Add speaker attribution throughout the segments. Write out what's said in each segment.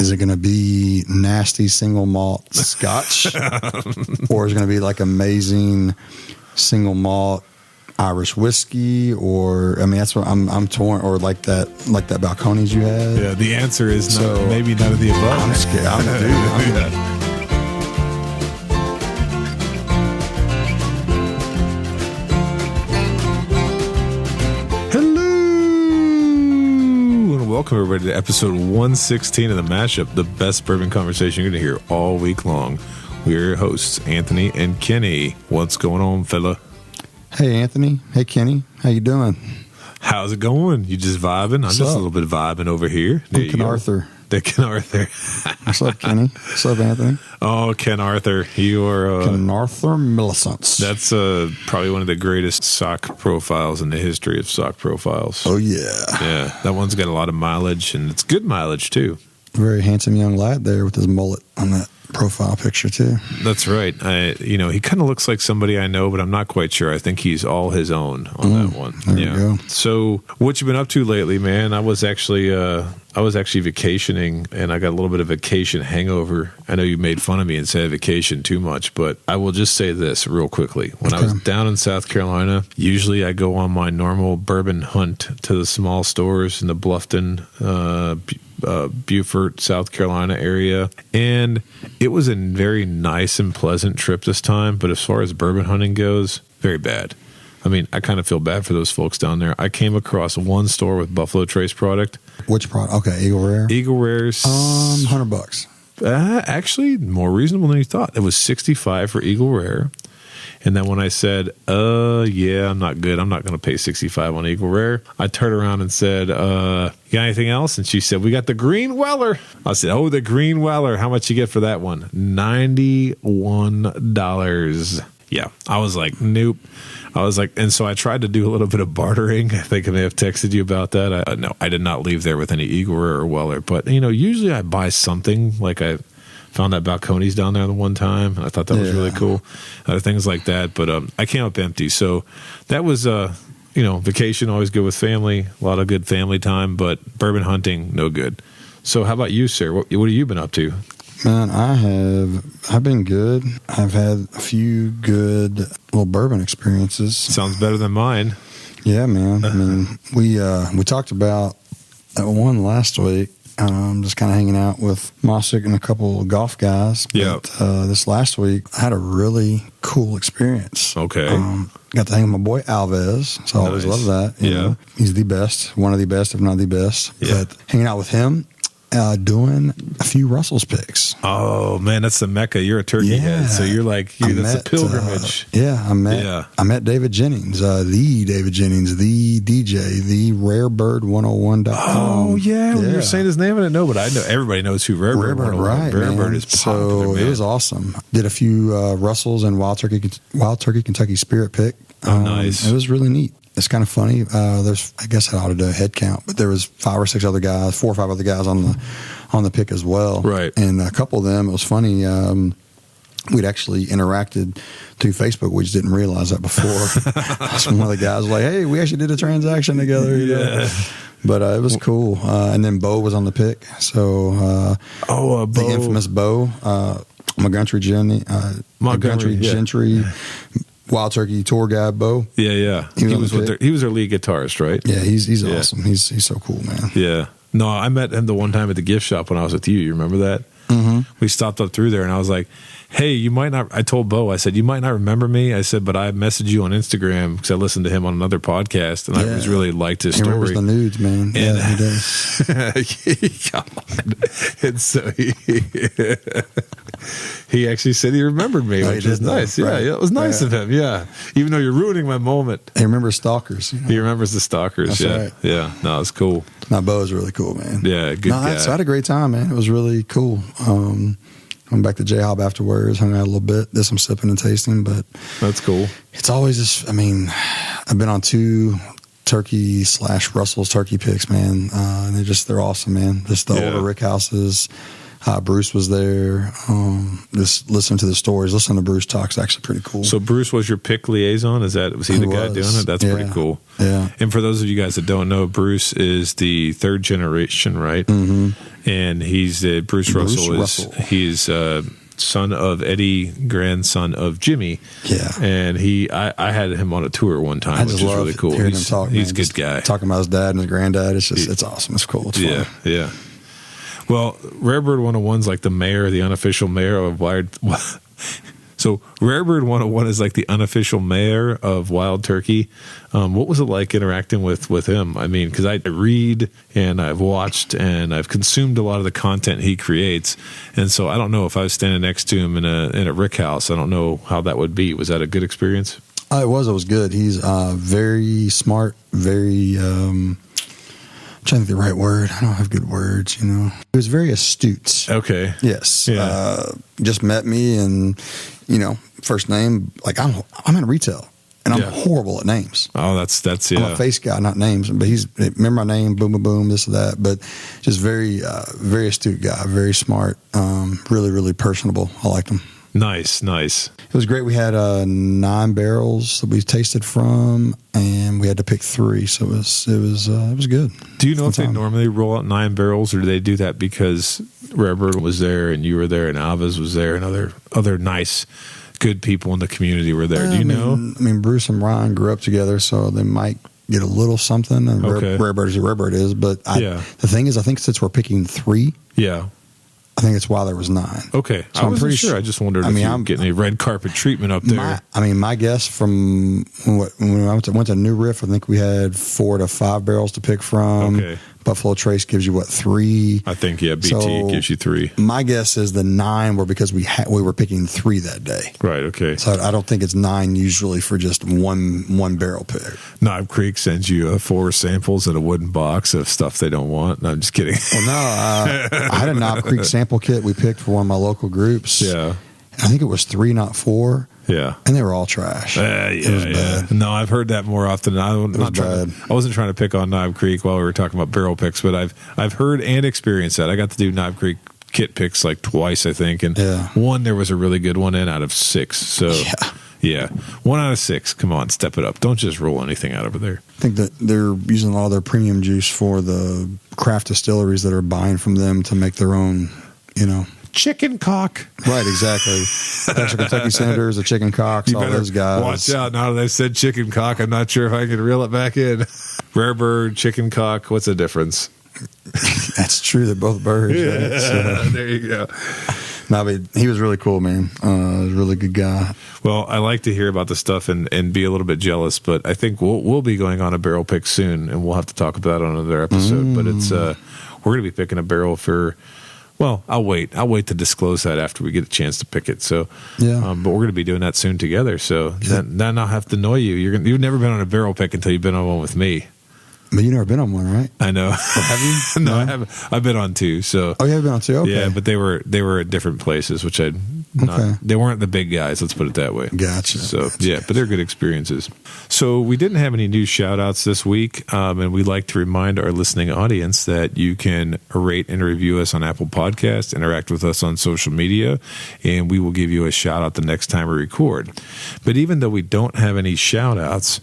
Speaker 1: is it going to be nasty single malt Scotch, or is it going to be like amazing single malt Irish whiskey? Or I mean, that's what I'm torn. Or like that Balcones you had.
Speaker 2: Yeah, the answer is no, maybe none of the above.
Speaker 1: I'm scared. I'm
Speaker 2: Welcome everybody to episode 116 of The Mashup, the best bourbon conversation you're going to hear all week long. We're your hosts, Anthony and Kenny. What's going on, fella?
Speaker 1: Hey, Anthony. Hey, Kenny. How you doing?
Speaker 2: How's it going? You just vibing? I'm just a little bit vibing over here.
Speaker 1: I'm Ken Arthur.
Speaker 2: Ken Arthur.
Speaker 1: What's up, Kenny? What's up, Anthony?
Speaker 2: Oh, Ken Arthur. You are...
Speaker 1: Ken Arthur Millicent.
Speaker 2: That's probably one of the greatest sock profiles in the history of sock profiles.
Speaker 1: Oh, yeah.
Speaker 2: Yeah, that one's got a lot of mileage, and it's good mileage, too.
Speaker 1: Very handsome young lad there with his mullet on that profile picture, too.
Speaker 2: That's right. He kind of looks like somebody I know, but I'm not quite sure. I think he's all his own on that one.
Speaker 1: There you go.
Speaker 2: So what you been up to lately, man? I was actually vacationing, and I got a little bit of vacation hangover. I know you made fun of me and said vacation too much, but I will just say this real quickly. When I was down in South Carolina, usually I go on my normal bourbon hunt to the small stores in the Bluffton, Beaufort, South Carolina area, and it was a very nice and pleasant trip this time, but as far as bourbon hunting goes, very bad. I mean, I kind of feel bad for those folks down there. I came across one store with Buffalo Trace product.
Speaker 1: Which product? Okay, Eagle Rare.
Speaker 2: Eagle Rare's
Speaker 1: $100.
Speaker 2: Actually, more reasonable than you thought. It was $65 for Eagle Rare. And then when I said, yeah, I'm not good. I'm not going to pay $65 on Eagle Rare. I turned around and said, you got anything else? And she said, we got the Green Weller. I said, oh, the Green Weller. How much you get for that one? $91. Yeah. I was like, nope. And so I tried to do a little bit of bartering. I think I may have texted you about that. No, I did not leave there with any Eagle Rare or Weller. But, usually I buy something. Like I found that Balcones down there the one time, and I thought that was really cool. Things like that. But I came up empty. So that was, vacation, always good with family. A lot of good family time. But bourbon hunting, no good. So how about you, sir? What have you been up to?
Speaker 1: Man, I've been good. I've had a few good little bourbon experiences.
Speaker 2: Sounds better than mine.
Speaker 1: Yeah, man. I mean, we talked about that one last week. Just kind of hanging out with Mossick and a couple of golf guys.
Speaker 2: Yeah.
Speaker 1: This last week, I had a really cool experience.
Speaker 2: Okay.
Speaker 1: Got to hang with my boy Alves. So I always love that. You know? He's the best, one of the best, if not the best.
Speaker 2: Yeah.
Speaker 1: But hanging out with him, doing a few Russell's picks.
Speaker 2: Oh man, that's the Mecca. You're a turkey head, so you're like, that's a pilgrimage.
Speaker 1: I met David Jennings, the David Jennings, the DJ, the rarebird101.com.
Speaker 2: Oh yeah, when you were saying his name, I didn't know, but I know everybody knows who Rarebird 101.
Speaker 1: Right?
Speaker 2: Rarebird is popular, man.
Speaker 1: It was awesome. Did a few Russells and Wild Turkey Kentucky Spirit pick.
Speaker 2: Nice.
Speaker 1: It was really neat. It's kind of funny. There's, I guess I ought to do a head count, but there was 4 or 5 other guys on the pick as well.
Speaker 2: Right.
Speaker 1: And a couple of them, it was funny. We'd actually interacted through Facebook. We just didn't realize that before. One of the guys was like, "Hey, we actually did a transaction together." You know? But it was cool. And then Bo was on the pick. So, the infamous Bo, Montgomery Gentry. Wild Turkey tour guide Bo.
Speaker 2: Yeah. He was their lead guitarist, right?
Speaker 1: Yeah, he's awesome. He's so cool, man.
Speaker 2: Yeah. No, I met him the one time at the gift shop when I was with you. You remember that?
Speaker 1: Mm-hmm.
Speaker 2: We stopped up through there, and I was like, hey, you might not, I told Bo, I said, you might not remember me. I said, but I messaged you on Instagram because I listened to him on another podcast, and I just really liked his story.
Speaker 1: He remembers the nudes, man.
Speaker 2: And,
Speaker 1: he does.
Speaker 2: Come on. And so he actually said he remembered me, which was nice. Yeah, it was nice of him. Yeah. Even though you're ruining my moment.
Speaker 1: He remembers stalkers.
Speaker 2: He remembers the stalkers.
Speaker 1: That's right.
Speaker 2: Yeah. No, it's cool.
Speaker 1: No, Bo's really cool, man.
Speaker 2: Yeah, good guy.
Speaker 1: So I had a great time, man. It was really cool. Went back to J-Hob afterwards, hung out a little bit, did some sipping and tasting, but
Speaker 2: that's cool.
Speaker 1: It's always just, I've been on 2 turkey/Russell's turkey picks, man. And they're awesome, man. Just the older Rick houses. Bruce was there. Just listening to the stories, listening to Bruce talk is actually pretty cool.
Speaker 2: So Bruce was your pick liaison? Was he the guy doing it? That's pretty cool.
Speaker 1: Yeah.
Speaker 2: And for those of you guys that don't know, Bruce is the 3rd generation, right?
Speaker 1: Mm-hmm.
Speaker 2: and he's Bruce Russell. He's son of Eddie, grandson of Jimmy.
Speaker 1: Yeah.
Speaker 2: And I had him on a tour one time, which is really cool.
Speaker 1: Hearing him talk,
Speaker 2: he's a good guy.
Speaker 1: Talking about his dad and his granddad, it's awesome. It's cool. It's fun.
Speaker 2: Yeah. Well, Rarebird 101's like the mayor, the unofficial mayor of Wild. So Rarebird 101 is like the unofficial mayor of Wild Turkey. What was it like interacting with him? I mean, because I read and I've watched and I've consumed a lot of the content he creates, and so I don't know if I was standing next to him in a rick house. I don't know how that would be. Was that a good experience?
Speaker 1: It was good. He's very smart, very. I'm trying to think the right word. I don't have good words, He was very astute.
Speaker 2: Okay.
Speaker 1: Yes.
Speaker 2: Yeah.
Speaker 1: Just met me and, first name, like I'm in retail and I'm horrible at names.
Speaker 2: Oh, that's
Speaker 1: I'm a face guy, not names, but remember my name, boom, boom, boom, this or that. But just very, very astute guy, very smart, really, really personable. I liked him.
Speaker 2: Nice.
Speaker 1: It was great. We had 9 barrels that we tasted from, and we had to pick 3, so it was good.
Speaker 2: Do you know if they normally roll out 9 barrels, or do they do that because Rarebird was there and you were there and Alves was there and other nice, good people in the community were there? Do you know?
Speaker 1: I mean, Bruce and Ryan grew up together, so they might get a little something. And Rarebird is Rarebird is, but the thing is, I think since we're picking 3, I think it's why there was 9.
Speaker 2: Okay.
Speaker 1: So I'm pretty sure.
Speaker 2: I just wondered if you're getting a red carpet treatment up there.
Speaker 1: My guess from when I went to New Riff, I think we had 4 to 5 barrels to pick from.
Speaker 2: Okay.
Speaker 1: Buffalo Trace gives you 3?
Speaker 2: I think BT gives you 3.
Speaker 1: My guess is the 9 were because we were picking 3 that day.
Speaker 2: Right. Okay.
Speaker 1: So I don't think it's 9 usually for just one barrel pick.
Speaker 2: Knob Creek sends you 4 samples in a wooden box of stuff they don't want. No, I'm just kidding.
Speaker 1: Well, no, I had a Knob Creek sample kit we picked for one of my local groups.
Speaker 2: Yeah.
Speaker 1: I think it was 3, not 4.
Speaker 2: Yeah,
Speaker 1: and they were all trash. It was bad.
Speaker 2: No, I've heard that more often. I wasn't trying to pick on Knob Creek while we were talking about barrel picks, but I've heard and experienced that. I got to do Knob Creek kit picks like twice, I think, and one there was a really good one in out of 6. So yeah, 1 out of 6. Come on, step it up. Don't just roll anything out over there.
Speaker 1: I think that they're using a lot of their premium juice for the craft distilleries that are buying from them to make their own,
Speaker 2: Chicken cock.
Speaker 1: Right, exactly. Texas Kentucky Senators, the chicken cocks, all those guys.
Speaker 2: Watch out. Now that I said chicken cock, I'm not sure if I can reel it back in. Rarebird, chicken cock, what's the difference?
Speaker 1: That's true. They're both birds. Right? So,
Speaker 2: there you go.
Speaker 1: No, but he was really cool, man. A really good guy.
Speaker 2: Well, I like to hear about the stuff and be a little bit jealous, but I think we'll be going on a barrel pick soon, and we'll have to talk about it on another episode. But it's we're going to be picking a barrel for. Well, I'll wait to disclose that after we get a chance to pick it. So, but we're going to be doing that soon together. So then I'll have to annoy you. You've never been on a barrel pick until you've been on one with me.
Speaker 1: But you've never been on one, right?
Speaker 2: I know.
Speaker 1: Well, have you?
Speaker 2: No, I haven't. I've been on 2. So.
Speaker 1: Oh, you have been on 2? Okay.
Speaker 2: Yeah, but they were at different places, which they weren't the big guys. Let's put it that way.
Speaker 1: Gotcha.
Speaker 2: So but they're good experiences. So we didn't have any new shout outs this week. And we'd like to remind our listening audience that you can rate and review us on Apple Podcasts, interact with us on social media, and we will give you a shout out the next time we record. But even though we don't have any shout outs,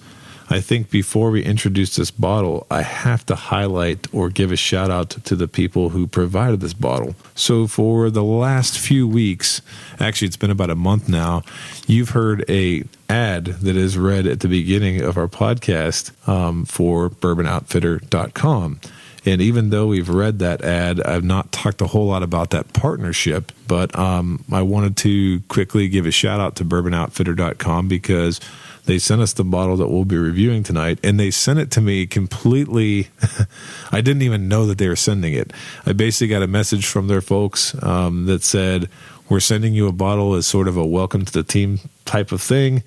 Speaker 2: I think before we introduce this bottle, I have to highlight or give a shout out to the people who provided this bottle. So for the last few weeks, actually it's been about a month now, you've heard a ad that is read at the beginning of our podcast for bourbonoutfitter.com. And even though we've read that ad, I've not talked a whole lot about that partnership, but I wanted to quickly give a shout out to bourbonoutfitter.com because they sent us the bottle that we'll be reviewing tonight, and they sent it to me completely. I didn't even know that they were sending it. I basically got a message from their folks that said, we're sending you a bottle as sort of a welcome to the team type of thing,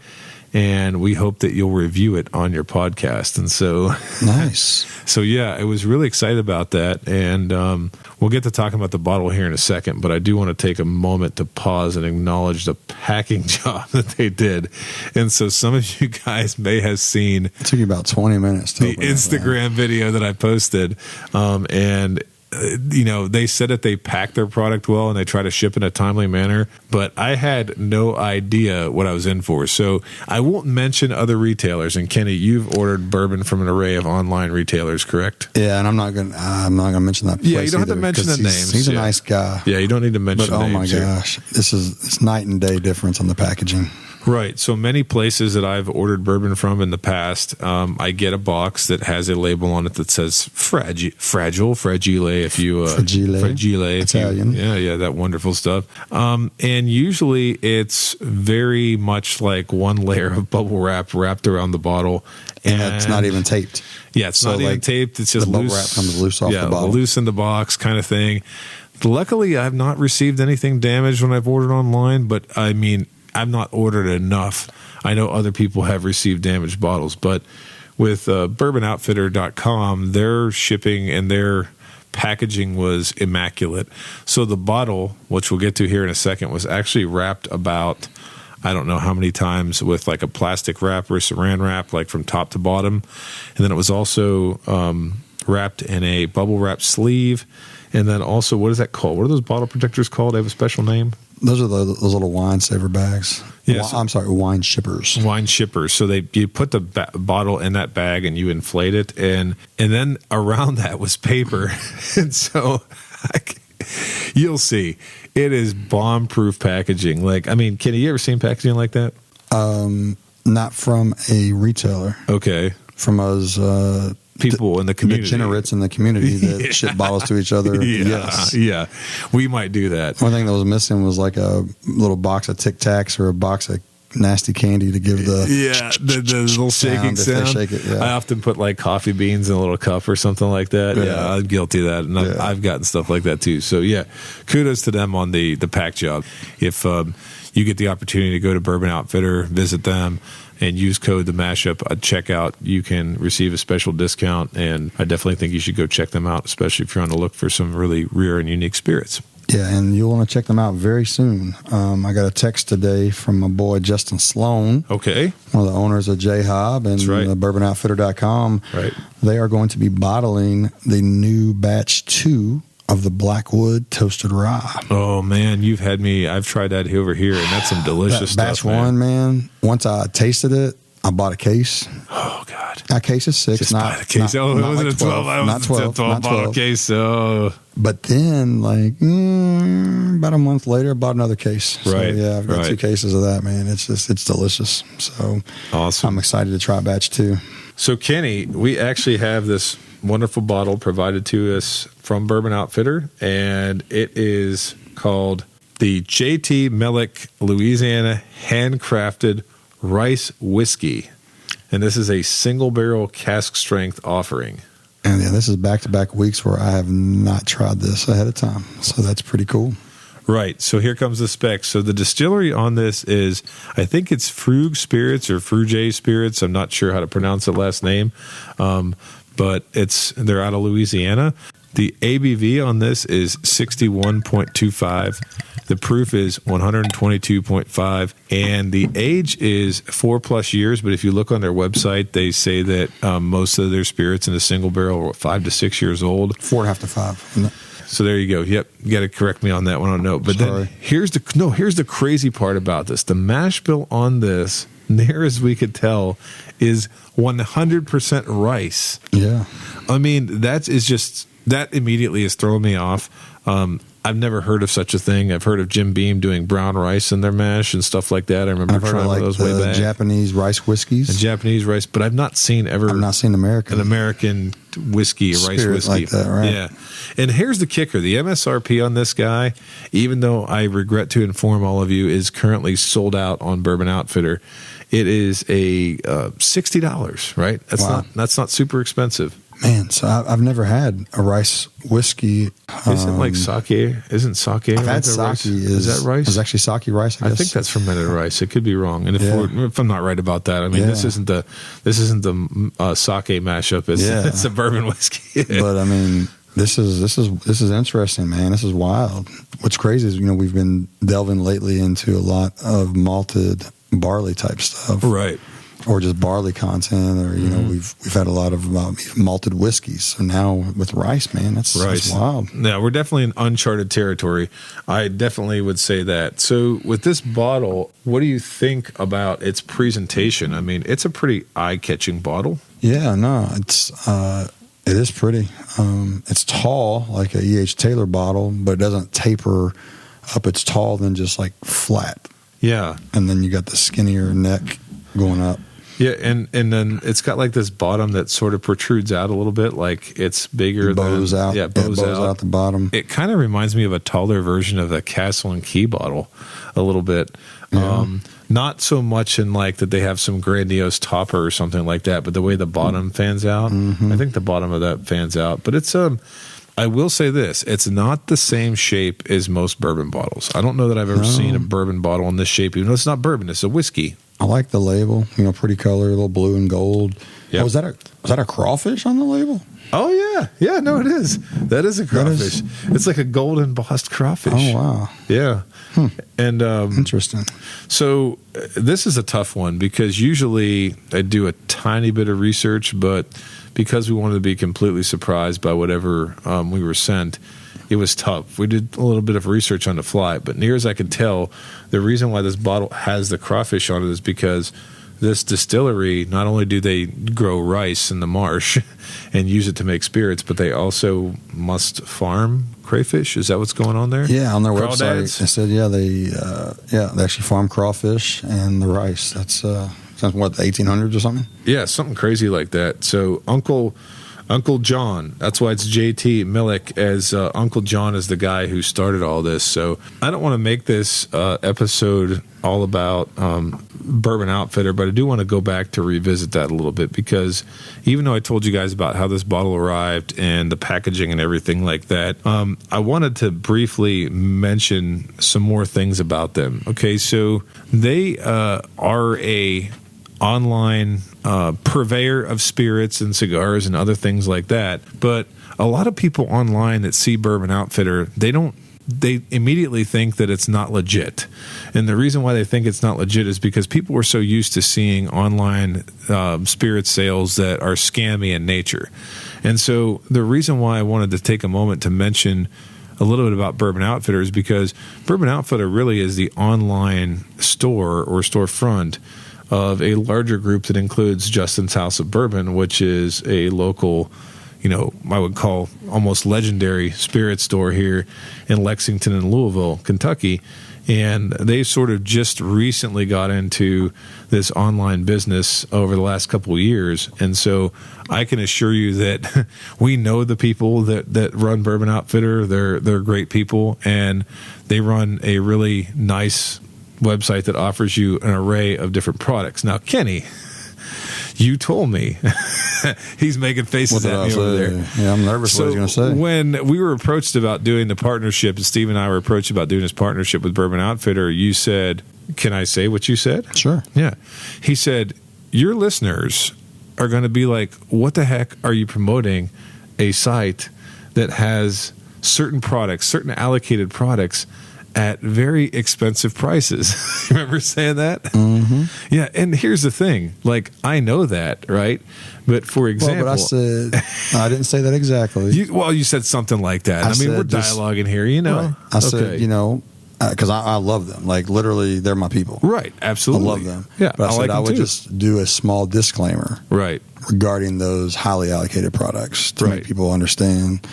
Speaker 2: and we hope that you'll review it on your podcast. And so
Speaker 1: nice.
Speaker 2: So yeah, I was really excited about that, and we'll get to talking about the bottle here in a second, but I do want to take a moment to pause and acknowledge the packing job that they did. And so some of you guys may have seen
Speaker 1: it took you about 20 minutes to
Speaker 2: the Instagram video that I posted, and they said that they pack their product well and they try to ship in a timely manner, but I had no idea what I was in for. So I won't mention other retailers. And Kenny, you've ordered bourbon from an array of online retailers, correct?
Speaker 1: Yeah, and I'm not gonna mention that place.
Speaker 2: Yeah, you don't have to mention the names.
Speaker 1: He's a nice guy.
Speaker 2: Yeah, you don't need to mention
Speaker 1: but,
Speaker 2: names.
Speaker 1: Oh my gosh, it's night and day difference on the packaging.
Speaker 2: Right. So many places that I've ordered bourbon from in the past, I get a box that has a label on it that says fragile, if you fragile,
Speaker 1: Italian.
Speaker 2: Yeah, that wonderful stuff. And usually it's very much like one layer of bubble wrap wrapped around the bottle,
Speaker 1: and it's not even taped.
Speaker 2: Yeah, it's not even taped. It's just
Speaker 1: the bubble wrap comes loose off the bottle,
Speaker 2: loose in the box, kind of thing. Luckily, I've not received anything damaged when I've ordered online, but I mean, I've not ordered enough. I know other people have received damaged bottles, but with BourbonOutfitter.com, their shipping and their packaging was immaculate. So the bottle, which we'll get to here in a second, was actually wrapped about, I don't know how many times, with like a plastic wrap or saran wrap, like from top to bottom. And then it was also wrapped in a bubble wrap sleeve. And then also, what is that called? What are those bottle protectors called? They have a special name?
Speaker 1: Those are those little wine saver bags.
Speaker 2: Yeah,
Speaker 1: I'm sorry, wine shippers.
Speaker 2: Wine shippers. So you put the bottle in that bag and you inflate it, and then around that was paper. And so you'll see, it is bomb-proof packaging. Like, I mean, Kenny, you ever seen packaging like that?
Speaker 1: Not from a retailer.
Speaker 2: Okay.
Speaker 1: From us.
Speaker 2: People in the community.
Speaker 1: The degenerates in the community that ship bottles to each other.
Speaker 2: Yeah. We might do that.
Speaker 1: One thing that was missing was like a little box of Tic Tacs or a box of nasty candy to give the
Speaker 2: little shaking sound.
Speaker 1: Shake it, yeah.
Speaker 2: I often put like coffee beans in a little cup or something like that. Yeah, I'm guilty of that, and I've gotten stuff like that too. So yeah, kudos to them on the pack job. If you get the opportunity to go to Bourbon Outfitter, visit them, and use code the mashup at checkout, you can receive a special discount. And I definitely think you should go check them out, especially if you're on the look for some really rare and unique spirits.
Speaker 1: Yeah, and you'll want to check them out very soon. I got a text today from my boy Justin Sloan.
Speaker 2: Okay.
Speaker 1: One of the owners of J-Hob and BourbonOutfitter.com.
Speaker 2: Right.
Speaker 1: They are going to be bottling the new batch 2 of the Blackwood Toasted Rye.
Speaker 2: Oh, man, you've had me. I've tried that over here, and that's some delicious stuff,
Speaker 1: batch 1, man. Once I tasted it, I bought a case.
Speaker 2: Oh, God.
Speaker 1: That case is 6.
Speaker 2: Just buy the case. It wasn't a 12.
Speaker 1: Not 12.
Speaker 2: 12 bottle case. So.
Speaker 1: But then, like, about a month later, I bought another case. So,
Speaker 2: right.
Speaker 1: Yeah, I've got 2 cases of that, man. It's delicious. So
Speaker 2: awesome.
Speaker 1: I'm excited to try batch 2.
Speaker 2: So, Kenny, we actually have this wonderful bottle provided to us from Bourbon Outfitter, and it is called the JT Meleck Louisiana Handcrafted Rice Whiskey. And this is a single barrel cask strength offering.
Speaker 1: And yeah, this is back-to-back weeks where I have not tried this ahead of time. So that's pretty cool.
Speaker 2: Right. So here comes the specs. So the distillery on this is, I think it's Frug Spirits or Fruge Spirits. I'm not sure how to pronounce the last name. But they're out of Louisiana. The ABV on this is 61.25. The proof is 122.5, and the age is 4+ years. But if you look on their website, they say that most of their spirits in a single barrel are 5 to 6 years old.
Speaker 1: 4.5 to 5.
Speaker 2: So there you go. Yep, you got to correct me on that one on note. But
Speaker 1: Sorry.
Speaker 2: Then here's the crazy part about this. The mash bill on this, near as we could tell, is 100% rice.
Speaker 1: Yeah.
Speaker 2: I mean, that immediately is throwing me off. I've never heard of such a thing. I've heard of Jim Beam doing brown rice in their mash and stuff like that. I remember trying one of those way back.
Speaker 1: Japanese rice whiskeys.
Speaker 2: And Japanese rice, but I've not seen an American whiskey, a rice whiskey
Speaker 1: like that, right?
Speaker 2: Yeah. And here's the kicker: the MSRP on this guy, even though I regret to inform all of you, is currently sold out on Bourbon Outfitter. It is a $60, right? That's not super expensive.
Speaker 1: Man, so I've never had a rice whiskey.
Speaker 2: Isn't like sake? Isn't sake?
Speaker 1: I've had sake.
Speaker 2: Is that rice?
Speaker 1: It's actually sake rice. I guess.
Speaker 2: think that's fermented rice. It could be wrong. And if I'm not right about that, I mean, this isn't the sake mashup. It's a bourbon whiskey.
Speaker 1: But I mean, this is interesting, man. This is wild. What's crazy is we've been delving lately into a lot of malted barley type stuff,
Speaker 2: right?
Speaker 1: or just barley content, or you know, we've had a lot of malted whiskeys. So now with rice, man, that's wild.
Speaker 2: Yeah, we're definitely in uncharted territory. I definitely would say that. So with this bottle, what do you think about its presentation? I mean, it's a pretty eye-catching bottle.
Speaker 1: Yeah, no, it is pretty. It's tall, like a E.H. Taylor bottle, but it doesn't taper up. It's tall, then just like flat.
Speaker 2: Yeah.
Speaker 1: And then you got the skinnier neck going up.
Speaker 2: Yeah, and then it's got like this bottom that sort of protrudes out a little bit, like it's bigger.
Speaker 1: Bows out.
Speaker 2: Yeah, bows
Speaker 1: out the bottom.
Speaker 2: It kind of reminds me of a taller version of the Castle and Key bottle a little bit. Yeah. Not so much in like that they have some grandiose topper or something like that, but the way the bottom fans out, I think the bottom of that fans out. But it's I will say this, it's not the same shape as most bourbon bottles. I don't know that I've ever seen a bourbon bottle in this shape, even though it's not bourbon, it's a whiskey.
Speaker 1: I like the label, you know, pretty color, a little blue and gold.
Speaker 2: Yep.
Speaker 1: Oh, was that a crawfish on the label?
Speaker 2: Oh yeah, no, it is. That is a crawfish. It's like a gold embossed crawfish.
Speaker 1: Oh wow,
Speaker 2: yeah. And
Speaker 1: interesting.
Speaker 2: So this is a tough one because usually I do a tiny bit of research, but because we wanted to be completely surprised by whatever we were sent, it was tough. We did a little bit of research on the fly, but near as I could tell, the reason why this bottle has the crawfish on it is because this distillery, not only do they grow rice in the marsh and use it to make spirits, but they also must farm crayfish. Is that what's going on there?
Speaker 1: Yeah, on their website,
Speaker 2: Crawdads?
Speaker 1: they said, they actually farm crawfish and the rice. That's sounds what, the 1800s or something?
Speaker 2: Yeah, something crazy like that. So Uncle John, that's why it's JT Meleck, as Uncle John is the guy who started all this. So I don't want to make this episode all about Bourbon Outfitter, but I do want to go back to revisit that a little bit, because even though I told you guys about how this bottle arrived and the packaging and everything like that, I wanted to briefly mention some more things about them. Okay, so they are a online purveyor of spirits and cigars and other things like that. But a lot of people online that see Bourbon Outfitter, they immediately think that it's not legit. And the reason why they think it's not legit is because people are so used to seeing online spirit sales that are scammy in nature. And so the reason why I wanted to take a moment to mention a little bit about Bourbon Outfitter is because Bourbon Outfitter really is the online store or storefront of a larger group that includes Justin's House of Bourbon, which is a local, I would call almost legendary spirit store here in Lexington and Louisville, Kentucky. And they sort of just recently got into this online business over the last couple of years. And so I can assure you that we know the people that run Bourbon Outfitter. They're great people, and they run a really nice website that offers you an array of different products. Now, Kenny, you told me he's making faces at me over there.
Speaker 1: Yeah, I'm nervous what he's going to say.
Speaker 2: When we were approached about doing the partnership, and Steve and I were approached about doing this partnership with Bourbon Outfitter, you said, can I say what you said?
Speaker 1: Sure.
Speaker 2: Yeah. He said, your listeners are going to be like, what the heck are you promoting a site that has certain products, certain allocated products at very expensive prices? You remember saying that?
Speaker 1: Mm-hmm.
Speaker 2: Yeah, and here's the thing. Like, I know that, right? But for example...
Speaker 1: Well, but I said... I didn't say that exactly.
Speaker 2: You said something like that. I mean, we're dialoguing here,
Speaker 1: Right. I said, because I love them. Like, literally, they're my people.
Speaker 2: Right, absolutely.
Speaker 1: I love them.
Speaker 2: Yeah,
Speaker 1: but I said I would
Speaker 2: too.
Speaker 1: just do a small disclaimer.
Speaker 2: Right.
Speaker 1: Regarding those highly allocated products to make people understand.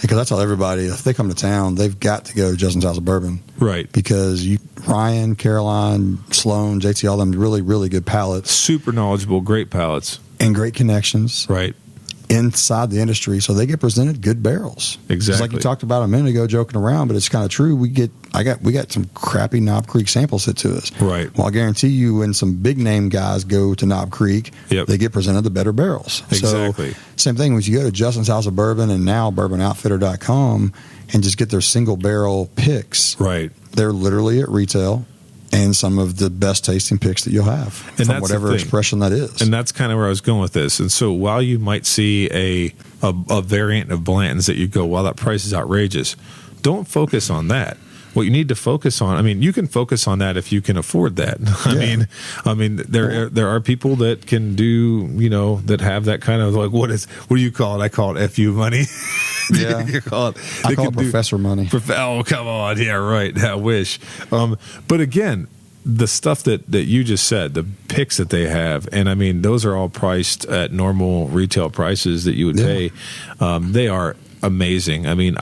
Speaker 1: Because I tell everybody, if they come to town, they've got to go to Justin's House of Bourbon.
Speaker 2: Right.
Speaker 1: Because Ryan, Caroline, Sloan, JT, all them really, really good palates.
Speaker 2: Super knowledgeable, great palates.
Speaker 1: And great connections.
Speaker 2: Right.
Speaker 1: Inside the industry. So they get presented good barrels.
Speaker 2: Exactly.
Speaker 1: It's like you talked about a minute ago, joking around, but it's kind of true. We got some crappy Knob Creek samples hit to us.
Speaker 2: Right.
Speaker 1: Well, I guarantee you when some big name guys go to Knob Creek, they get presented the better barrels.
Speaker 2: Exactly.
Speaker 1: So, same thing when you go to Justin's House of Bourbon and now BourbonOutfitter.com and just get their single barrel picks.
Speaker 2: Right.
Speaker 1: They're literally at retail and some of the best tasting picks that you'll have
Speaker 2: and
Speaker 1: from whatever expression that is.
Speaker 2: And that's kind of where I was going with this. And so while you might see a variant of Blanton's that you go, wow, that price is outrageous, don't focus on that. what you need to focus on, I mean, you can focus on that if you can afford that. I mean, there are people that can do, that have that kind of like, what do you call it? I call it FU money.
Speaker 1: Yeah.
Speaker 2: You call it,
Speaker 1: I call it professor money.
Speaker 2: Oh, come on. Yeah, right. I wish. But again, the stuff that you just said, the picks that they have, and I mean, those are all priced at normal retail prices that you would pay. They are amazing. I mean,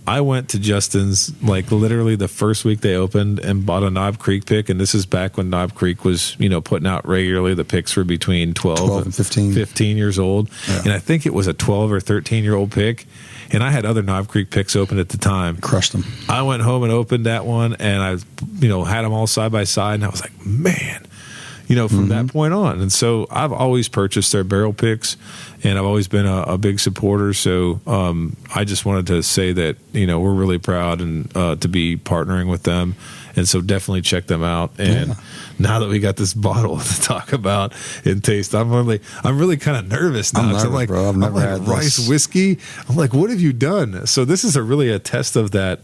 Speaker 2: I went to Justin's like literally the first week they opened and bought a Knob Creek pick, and this is back when Knob Creek was putting out regularly. The picks were between 12 and 15 years old, and I think it was a 12 or 13-year-old pick. And I had other Knob Creek picks open at the time.
Speaker 1: Crushed them.
Speaker 2: I went home and opened that one, and I had them all side by side, and I was like, man. From that point on. And so I've always purchased their barrel picks, and I've always been a big supporter. So I just wanted to say that, we're really proud and to be partnering with them. And so definitely check them out. And now that we got this bottle to talk about and taste, I'm really kind of nervous now.
Speaker 1: I'm nervous,
Speaker 2: like,
Speaker 1: bro. I've never had
Speaker 2: rice
Speaker 1: this.
Speaker 2: whiskey. I'm like, what have you done? So this is really a test of that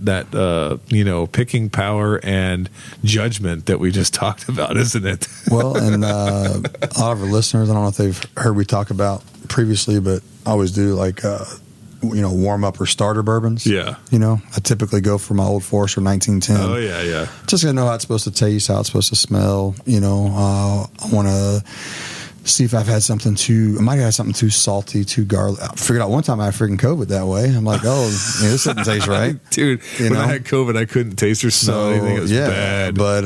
Speaker 2: picking power and judgment that we just talked about, isn't it?
Speaker 1: Well, and a lot of our listeners, I don't know if they've heard we talk about previously, but I always do like warm up or starter bourbons.
Speaker 2: Yeah.
Speaker 1: I typically go for my Old Forester 1910.
Speaker 2: Oh yeah.
Speaker 1: Just to know how it's supposed to taste, how it's supposed to smell. I want to see if I've had something I might have had something too salty, too garlic. I figured out one time I had freaking COVID that way. I'm like, this didn't taste right.
Speaker 2: Dude, when I had COVID, I couldn't taste or smell anything. It was bad.
Speaker 1: But,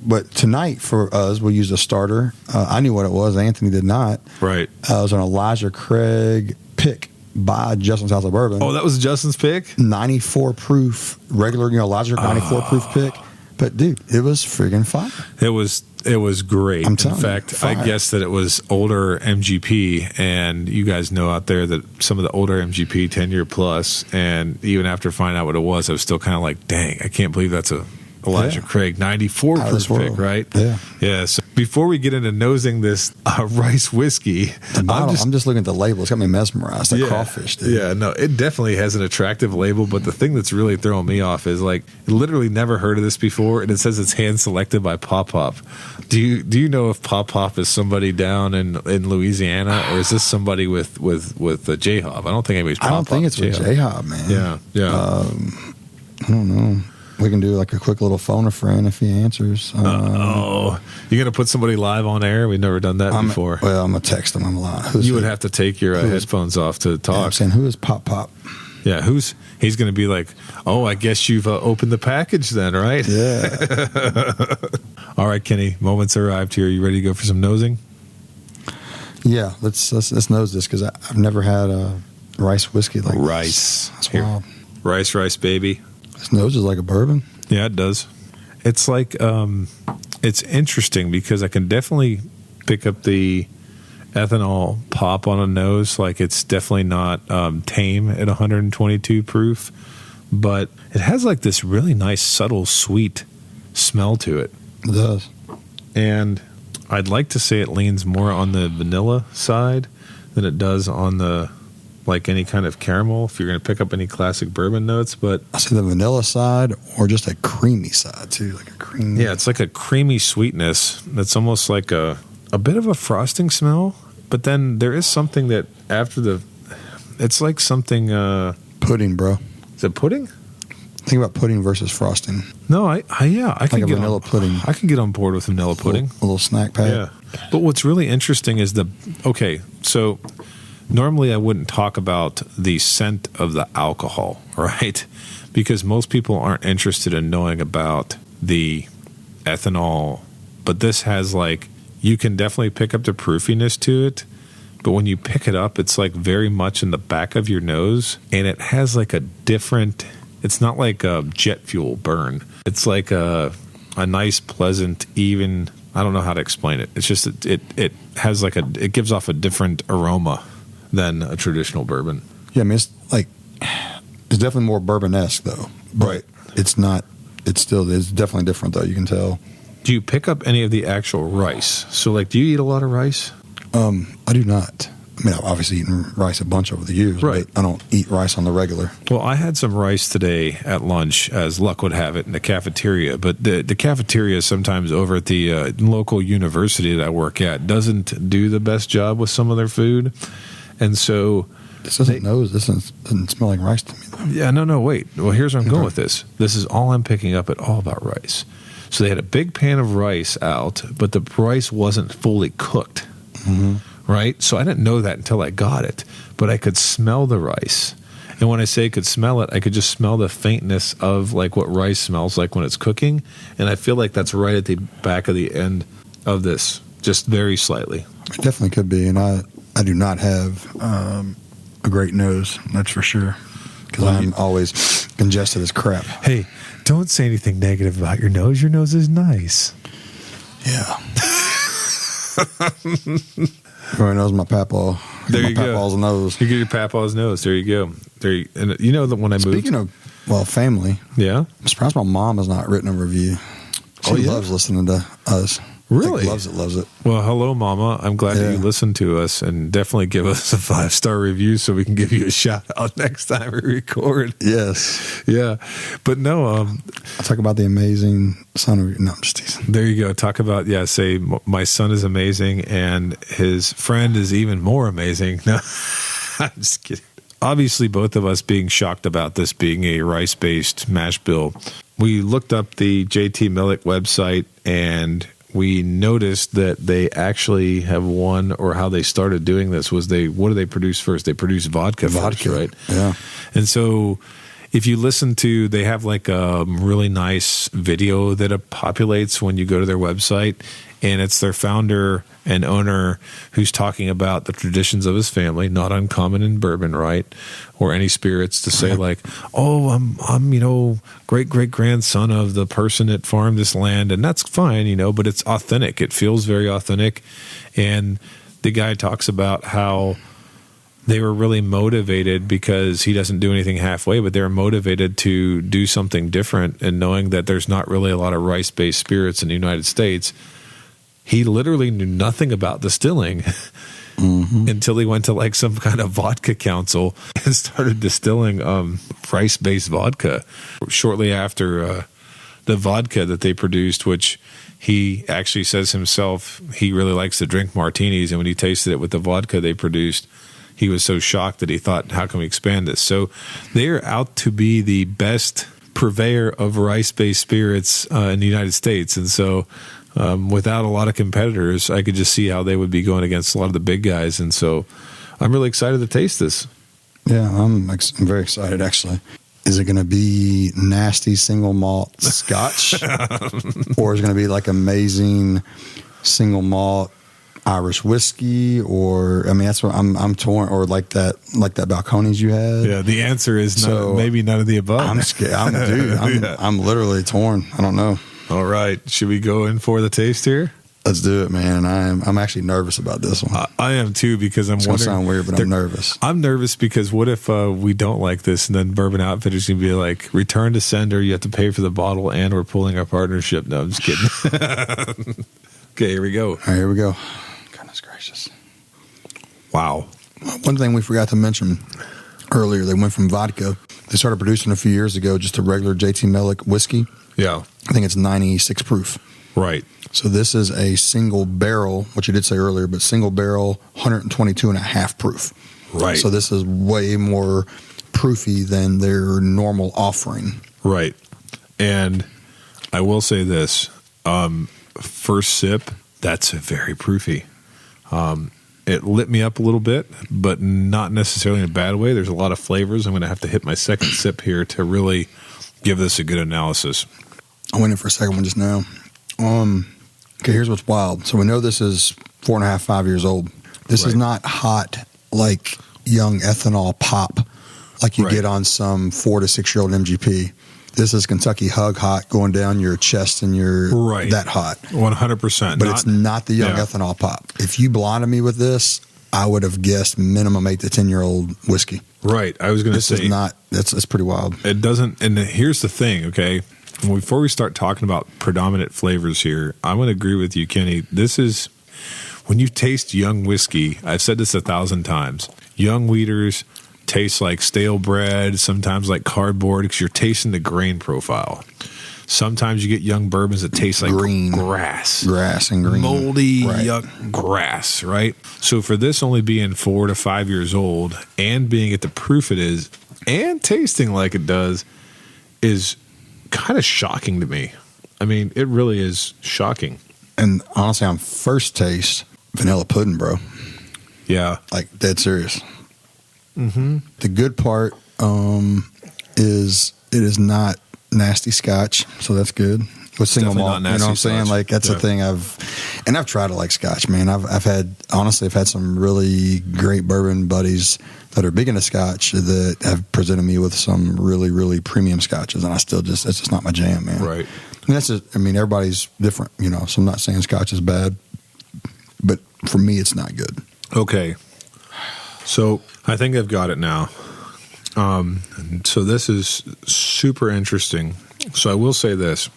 Speaker 1: but tonight for us, we used a starter. I knew what it was. Anthony did not.
Speaker 2: Right.
Speaker 1: It was an Elijah Craig pick by Justin's House of Bourbon.
Speaker 2: Oh, that was Justin's pick?
Speaker 1: 94 proof, regular, Elijah 94 proof pick. But dude, it was friggin' fire.
Speaker 2: It was great.
Speaker 1: I'm
Speaker 2: In
Speaker 1: telling
Speaker 2: fact,
Speaker 1: you, fire.
Speaker 2: I guess that it was older MGP, and you guys know out there that some of the older MGP 10-year plus, and even after finding out what it was, I was still kind of like, dang, I can't believe that's a Elijah Craig 94 proof pick, right? Yeah. So before we get into nosing this rice whiskey,
Speaker 1: the bottle, I'm just looking at the label. It's got me mesmerized. That crawfish, dude.
Speaker 2: Yeah, no, it definitely has an attractive label, but the thing that's really throwing me off is like, literally never heard of this before, and it says it's hand selected by Pop Pop. Do you know if Pop Pop is somebody down in Louisiana, or is this somebody with J-Hob? I don't think anybody's Pop Pop.
Speaker 1: I don't think it's with J-Hob, man.
Speaker 2: Yeah.
Speaker 1: I don't know. We can do like a quick little phone a friend if he answers.
Speaker 2: You're going to put somebody live on air? We've never done that before.
Speaker 1: Well, I'm going to text him. I'm lying.
Speaker 2: You would have to take your headphones off to talk.
Speaker 1: Yeah, I'm saying, who is Pop Pop?
Speaker 2: Yeah, he's going to be like, oh, I guess you've opened the package then, right?
Speaker 1: Yeah.
Speaker 2: All right, Kenny, moments arrived here. You ready to go for some nosing?
Speaker 1: Yeah, let's nose this, because I've never had a rice whiskey like
Speaker 2: rice.
Speaker 1: This. That's wild.
Speaker 2: Rice, baby.
Speaker 1: This nose is like a bourbon.
Speaker 2: Yeah, it does. It's like, it's interesting because I can definitely pick up the ethanol pop on a nose. Like, it's definitely not tame at 122 proof, but it has like this really nice, subtle, sweet smell to it.
Speaker 1: It does.
Speaker 2: And I'd like to say it leans more on the vanilla side than it does on the like any kind of caramel, if you're going to pick up any classic bourbon notes. But
Speaker 1: I see the vanilla side or just a creamy side too, like a creamy.
Speaker 2: Yeah, it's like a creamy sweetness that's almost like a bit of a frosting smell. But then there is something that after it's like something
Speaker 1: pudding, bro.
Speaker 2: Is it pudding?
Speaker 1: Think about pudding versus frosting.
Speaker 2: No, I can
Speaker 1: like
Speaker 2: get
Speaker 1: vanilla pudding.
Speaker 2: I can get on board with vanilla pudding.
Speaker 1: A little snack pack.
Speaker 2: Yeah. But what's really interesting is so normally I wouldn't talk about the scent of the alcohol, right? Because most people aren't interested in knowing about the ethanol. But this has you can definitely pick up the proofiness to it. But when you pick it up, it's like very much in the back of your nose. And it has like a different, it's not like a jet fuel burn. It's like a nice, pleasant, even, I don't know how to explain it. It's just, it has it gives off a different aroma than a traditional bourbon.
Speaker 1: Yeah, I mean, it's definitely more bourbon-esque though. But
Speaker 2: right.
Speaker 1: It's definitely different though, you can tell.
Speaker 2: Do you pick up any of the actual rice? So do you eat a lot of rice?
Speaker 1: I do not. I mean, I've obviously eaten rice a bunch over the years,
Speaker 2: Right.
Speaker 1: but I don't eat rice on the regular.
Speaker 2: Well, I had some rice today at lunch, as luck would have it, in the cafeteria. But the cafeteria sometimes over at the local university that I work at doesn't do the best job with some of their food. And so...
Speaker 1: This doesn't smell like rice to me, though.
Speaker 2: Yeah, no, wait. Well, here's where I'm going with this. This is all I'm picking up at all about rice. So they had a big pan of rice out, but the rice wasn't fully cooked.
Speaker 1: Mm-hmm.
Speaker 2: Right? So I didn't know that until I got it, but I could smell the rice. And when I say I could smell it, I could just smell the faintness of like what rice smells like when it's cooking. And I feel like that's right at the back of the end of this, just very slightly.
Speaker 1: It definitely could be. And I do not have a great nose, that's for sure. Because I'm always congested as crap.
Speaker 2: Hey, don't say anything negative about your nose. Your nose is nice.
Speaker 1: Yeah. Everyone knows my papaw.
Speaker 2: There
Speaker 1: my
Speaker 2: you go.
Speaker 1: papaw's nose.
Speaker 2: You get your papaw's nose. There you go. And you know that when I moved.
Speaker 1: Speaking of, family,
Speaker 2: yeah,
Speaker 1: I'm surprised my mom has not written a review. She loves listening to us.
Speaker 2: Really?
Speaker 1: Loves it.
Speaker 2: Well, hello, Mama. I'm glad that you listened to us, and definitely give us a 5-star review so we can give you a shout out next time we record.
Speaker 1: Yes.
Speaker 2: Yeah. But no,
Speaker 1: I'll talk about the amazing son of... No, I'm just teasing.
Speaker 2: There you go. Talk about, say, my son is amazing, and his friend is even more amazing. No, I'm just kidding. Obviously, both of us being shocked about this being a rice-based mash bill. We looked up the JT Meleck website, and we noticed that they actually have one, or how they started doing this was what do they produce first? They produce vodka first, right?
Speaker 1: Yeah.
Speaker 2: And so if you listen to, they have like a really nice video that populates when you go to their website, and it's their founder and owner who's talking about the traditions of his family, not uncommon in bourbon, right? Or any spirits, to say like, oh, I'm great grandson of the person that farmed this land, and that's fine, but it's authentic. It feels very authentic. And the guy talks about how they were really motivated, because he doesn't do anything halfway, but they're motivated to do something different, and knowing that there's not really a lot of rice-based spirits in the United States. He literally knew nothing about distilling until he went to like some kind of vodka council and started distilling rice-based vodka. Shortly after the vodka that they produced, which he actually says himself he really likes to drink martinis, and when he tasted it with the vodka they produced, he was so shocked that he thought, how can we expand this? So they are out to be the best purveyor of rice-based spirits in the United States. And so without a lot of competitors, I could just see how they would be going against a lot of the big guys. And so I'm really excited to taste this.
Speaker 1: Yeah, I'm very excited, actually. Is it going to be nasty single malt Scotch, or is it going to be like amazing single malt Irish whiskey? Or that's what I'm torn. Or like that Balcones you had.
Speaker 2: Yeah, the answer is maybe none of the above.
Speaker 1: I'm scared. I'm literally torn. I don't know.
Speaker 2: All right, should we go in for the taste here?
Speaker 1: Let's do it, man. I'm actually nervous about this one.
Speaker 2: I am too, because I'm wondering.
Speaker 1: It's gonna sound weird, but I'm nervous.
Speaker 2: I'm nervous because what if we don't like this, and then Bourbon Outfitters gonna be like, return to sender, you have to pay for the bottle, and we're pulling our partnership. No, I'm just kidding. Okay, here we go.
Speaker 1: All right, here we go. Goodness gracious.
Speaker 2: Wow.
Speaker 1: One thing we forgot to mention earlier, they went from vodka. They started producing a few years ago just a regular JT Meleck whiskey.
Speaker 2: Yeah.
Speaker 1: I think it's 96 proof.
Speaker 2: Right.
Speaker 1: So this is a single barrel, which you did say earlier, but single barrel, 122.5 proof.
Speaker 2: Right.
Speaker 1: So this is way more proofy than their normal offering.
Speaker 2: Right. And I will say this, first sip, that's very proofy. It lit me up a little bit, but not necessarily in a bad way. There's a lot of flavors. I'm going to have to hit my second sip here to really give this a good analysis.
Speaker 1: I went in for a second one just now. Okay, here's what's wild. So we know this is 4.5, 5 years old. This is not hot like young ethanol pop like you get on some 4 to 6 year old MGP. This is Kentucky hug hot, going down your chest and your that hot.
Speaker 2: 100%.
Speaker 1: But it's not the young ethanol pop. If you blinded me with this, I would have guessed minimum 8 to 10 year old whiskey.
Speaker 2: Right. I was going to say.
Speaker 1: This is not, that's pretty wild.
Speaker 2: It doesn't, and here's the thing, okay? Before we start talking about predominant flavors here, I'm going to agree with you, Kenny. This is, when you taste young whiskey, I've said this 1,000 times, young wheaters taste like stale bread, sometimes like cardboard, because you're tasting the grain profile. Sometimes you get young bourbons that taste like
Speaker 1: green
Speaker 2: grass
Speaker 1: and green,
Speaker 2: moldy,
Speaker 1: right.
Speaker 2: yuck grass, right? So for this only being 4 to 5 years old and being at the proof it is and tasting like it does is kind of shocking to me. I mean, it really is shocking.
Speaker 1: And honestly, on first taste, vanilla pudding, bro.
Speaker 2: Yeah.
Speaker 1: Like, dead serious.
Speaker 2: Mm-hmm.
Speaker 1: The good part is it is not nasty scotch, so that's good. With single malt, you know what I'm saying? Like, that's the thing. I've tried to like scotch, man. I've had some really great bourbon buddies that are big into scotch that have presented me with some really, really premium scotches, and it's just not my jam, man.
Speaker 2: Right.
Speaker 1: And everybody's different, you know, so I'm not saying scotch is bad, but for me, it's not good.
Speaker 2: Okay. So I think I've got it now. So this is super interesting. So I will say this.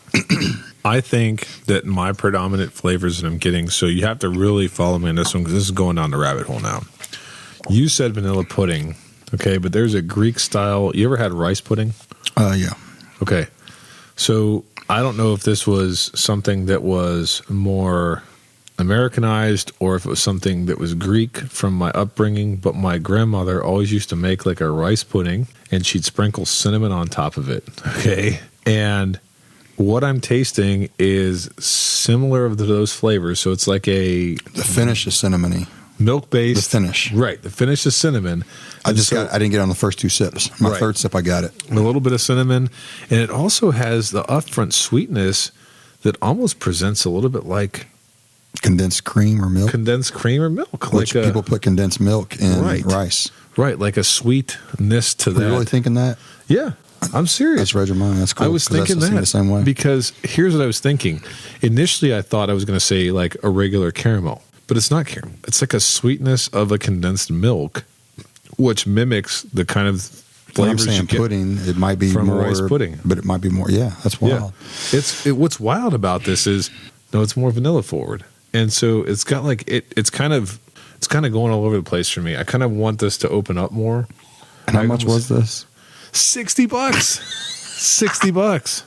Speaker 2: I think that my predominant flavors that I'm getting, so you have to really follow me on this one because this is going down the rabbit hole now. You said vanilla pudding, okay, but there's a Greek style. You ever had rice pudding?
Speaker 1: Yeah.
Speaker 2: Okay. So I don't know if this was something that was more Americanized or if it was something that was Greek from my upbringing, but my grandmother always used to make like a rice pudding and she'd sprinkle cinnamon on top of it. Okay. And what I'm tasting is similar to those flavors. So it's like the
Speaker 1: finish is cinnamony.
Speaker 2: Milk-based.
Speaker 1: The finish.
Speaker 2: Right. The finish is cinnamon.
Speaker 1: I didn't get on the first 2 sips. My third sip, I got it.
Speaker 2: A little bit of cinnamon. And it also has the upfront sweetness that almost presents a little bit like
Speaker 1: condensed cream or milk.
Speaker 2: Which
Speaker 1: people put condensed milk in rice.
Speaker 2: Right, like a sweetness to that.
Speaker 1: Are you really thinking that?
Speaker 2: Yeah, I'm serious.
Speaker 1: That's read your mind. That's cool.
Speaker 2: I was thinking that
Speaker 1: the same way.
Speaker 2: because here's what I was thinking. Initially, I thought I was going to say like a regular caramel, but it's not caramel. It's like a sweetness of a condensed milk, which mimics the kind of flavors
Speaker 1: I'm saying
Speaker 2: you
Speaker 1: pudding. It might be
Speaker 2: from
Speaker 1: more
Speaker 2: rice pudding,
Speaker 1: but it might be more. Yeah, that's wild.
Speaker 2: Yeah. What's wild about this is it's more vanilla forward, and so it's got like it's kind of going all over the place for me. I kind of want this to open up more.
Speaker 1: And how much was this?
Speaker 2: $60. $60.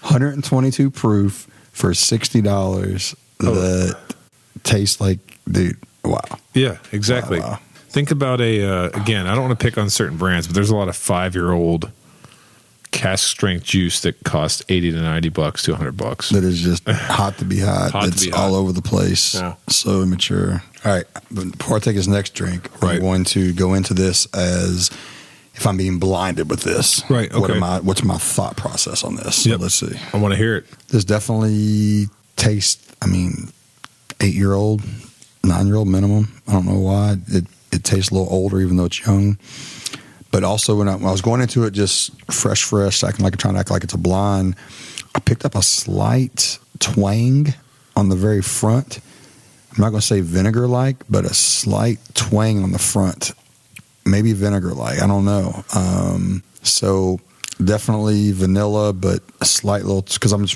Speaker 1: 122 proof for $60 that tastes like, dude, wow.
Speaker 2: Yeah, exactly.
Speaker 1: Wow.
Speaker 2: Think about again, I don't want to pick on certain brands, but there's a lot of 5-year-old cask strength juice that costs $80 to $90 to $100.
Speaker 1: That is just hot to be hot. It's all over the place. Yeah. So immature. All right. Before I take his next drink, I'm going to go into this as if I'm being blinded with this.
Speaker 2: Right. Okay.
Speaker 1: What's my thought process on this? So let's see.
Speaker 2: I want to hear it.
Speaker 1: This definitely tastes, 8-year-old, 9-year-old minimum. I don't know why. It tastes a little older even though it's young. But also when I was going into it just fresh, trying to act like it's a blind, I picked up a slight twang on the very front. I'm not going to say vinegar-like, but a slight twang on the front. Maybe vinegar-like. I don't know. So definitely vanilla, but a slight little, because I'm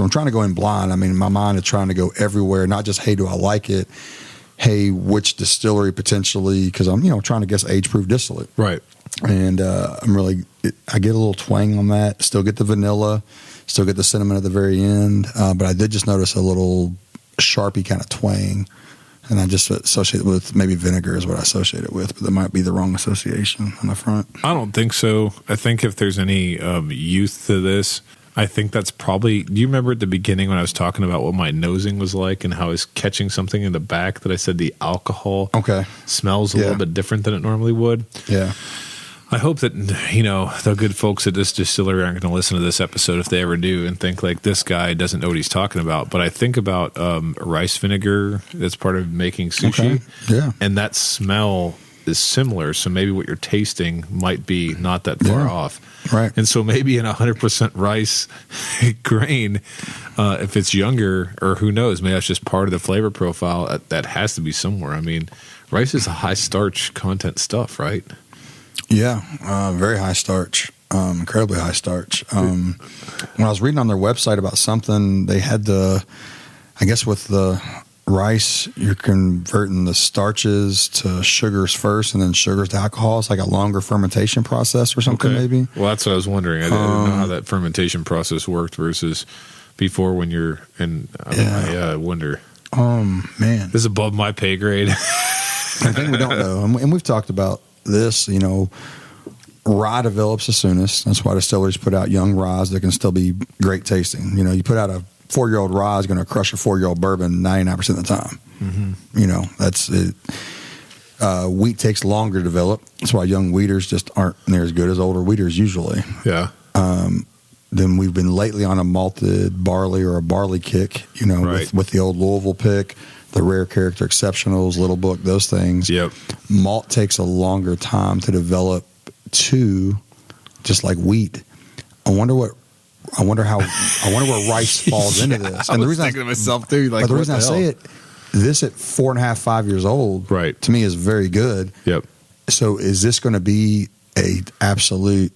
Speaker 1: trying to go in blind. My mind is trying to go everywhere, not just, hey, do I like it? Hey, which distillery potentially, because I'm, trying to guess age-proof distillate.
Speaker 2: Right.
Speaker 1: And I get a little twang on that, still get the vanilla, still get the cinnamon at the very end, but I did just notice a little Sharpie kind of twang, and I just associate it with maybe vinegar is what I associate it with, but that might be the wrong association on the front.
Speaker 2: I don't think so. I think if there's any youth to this, I think that's probably, do you remember at the beginning when I was talking about what my nosing was like and how I was catching something in the back that I said the alcohol smells a little bit different than it normally would? Yeah. I hope that, the good folks at this distillery aren't going to listen to this episode if they ever do and think like this guy doesn't know what he's talking about. But I think about rice vinegar that's part of making sushi.
Speaker 1: Okay. Yeah.
Speaker 2: And that smell is similar. So maybe what you're tasting might be not that far off.
Speaker 1: Right.
Speaker 2: And so maybe in 100% rice grain, if it's younger, or who knows, maybe that's just part of the flavor profile that has to be somewhere. Rice is a high starch content stuff, right?
Speaker 1: Yeah. Very high starch. Incredibly high starch. When I was reading on their website about something, they had I guess with the rice, you're converting the starches to sugars first and then sugars to alcohol. It's like a longer fermentation process or something, maybe.
Speaker 2: Well, that's what I was wondering. I didn't know how that fermentation process worked versus before when you're in. I wonder.
Speaker 1: Man.
Speaker 2: This is above my pay grade.
Speaker 1: I think we don't know. And we've talked about this, rye develops the soonest. That's why distilleries put out young ryes that can still be great tasting. You put out a 4-year-old rye is going to crush a 4-year-old bourbon 99% of the time. Mm-hmm. That's it. Wheat takes longer to develop. That's why young wheaters just aren't near as good as older wheaters usually.
Speaker 2: Yeah.
Speaker 1: Then we've been lately on a malted barley or a barley kick,
Speaker 2: right.
Speaker 1: with the old Louisville pick, the rare character exceptionals, Little Book, those things.
Speaker 2: Yep.
Speaker 1: Malt takes a longer time to develop too, just like wheat. I wonder where rice falls into this. And
Speaker 2: I was thinking to myself too, like,
Speaker 1: the reason I say it, this at 4.5, 5 years old,
Speaker 2: right,
Speaker 1: to me is very good.
Speaker 2: Yep.
Speaker 1: So is this going to be a absolute